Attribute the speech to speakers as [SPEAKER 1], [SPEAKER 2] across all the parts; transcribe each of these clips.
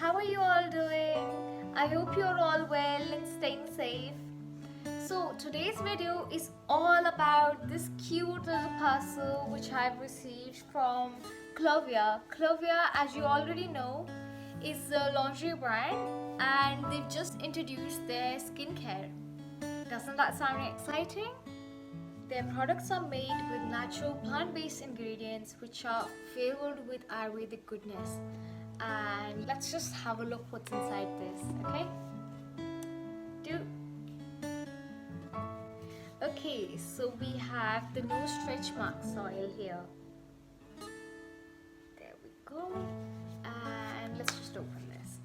[SPEAKER 1] how are you all doing? I hope you're all well and staying safe. So today's video is all about this cute little parcel which I've received from Clovia. Clovia, as you already know, is a lingerie brand and they've just introduced their skincare. Doesn't that sound exciting? Their products are made with natural plant-based ingredients which are filled with Ayurvedic goodness. And let's just have a look what's inside this, okay? Okay, so we have the no stretch marks oil here. There we go. And let's just open this.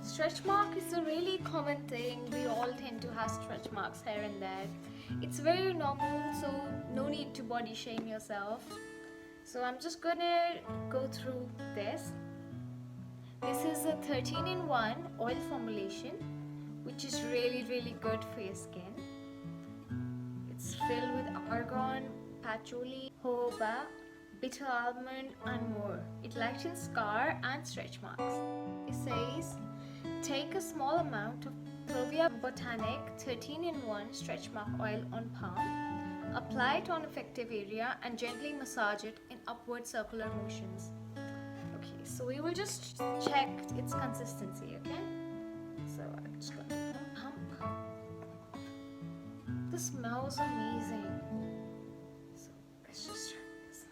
[SPEAKER 1] Stretch mark is a really common thing. We all tend to have stretch marks here and there. It's very normal, so no need to body shame yourself. So I'm just gonna go through this. This is a 13-in-1 oil formulation, which is really good for your skin. It's filled with argan, patchouli, jojoba, bitter almond and more. It lightens scar and stretch marks. It says, take a small amount of Clovia Botaniqa 13-in-1 stretch mark oil on palm, apply it on affected area and gently massage it in upward circular motions. Okay, so we will just check its consistency, okay? So I'm just going to pump. This smells amazing. So let's just try this.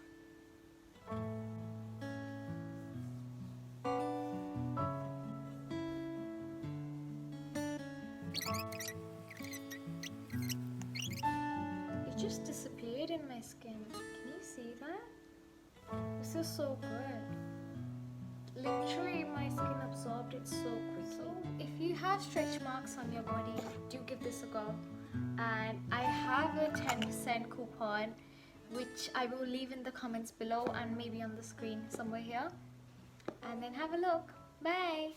[SPEAKER 1] It just disappeared in my skin. Can you see that? This is so good. Literally my skin absorbed it so quickly. So if you have stretch marks on your body, do give this a go. And I have a 10% coupon which I will leave in the comments below and maybe on the screen somewhere here. And then have a look. Bye!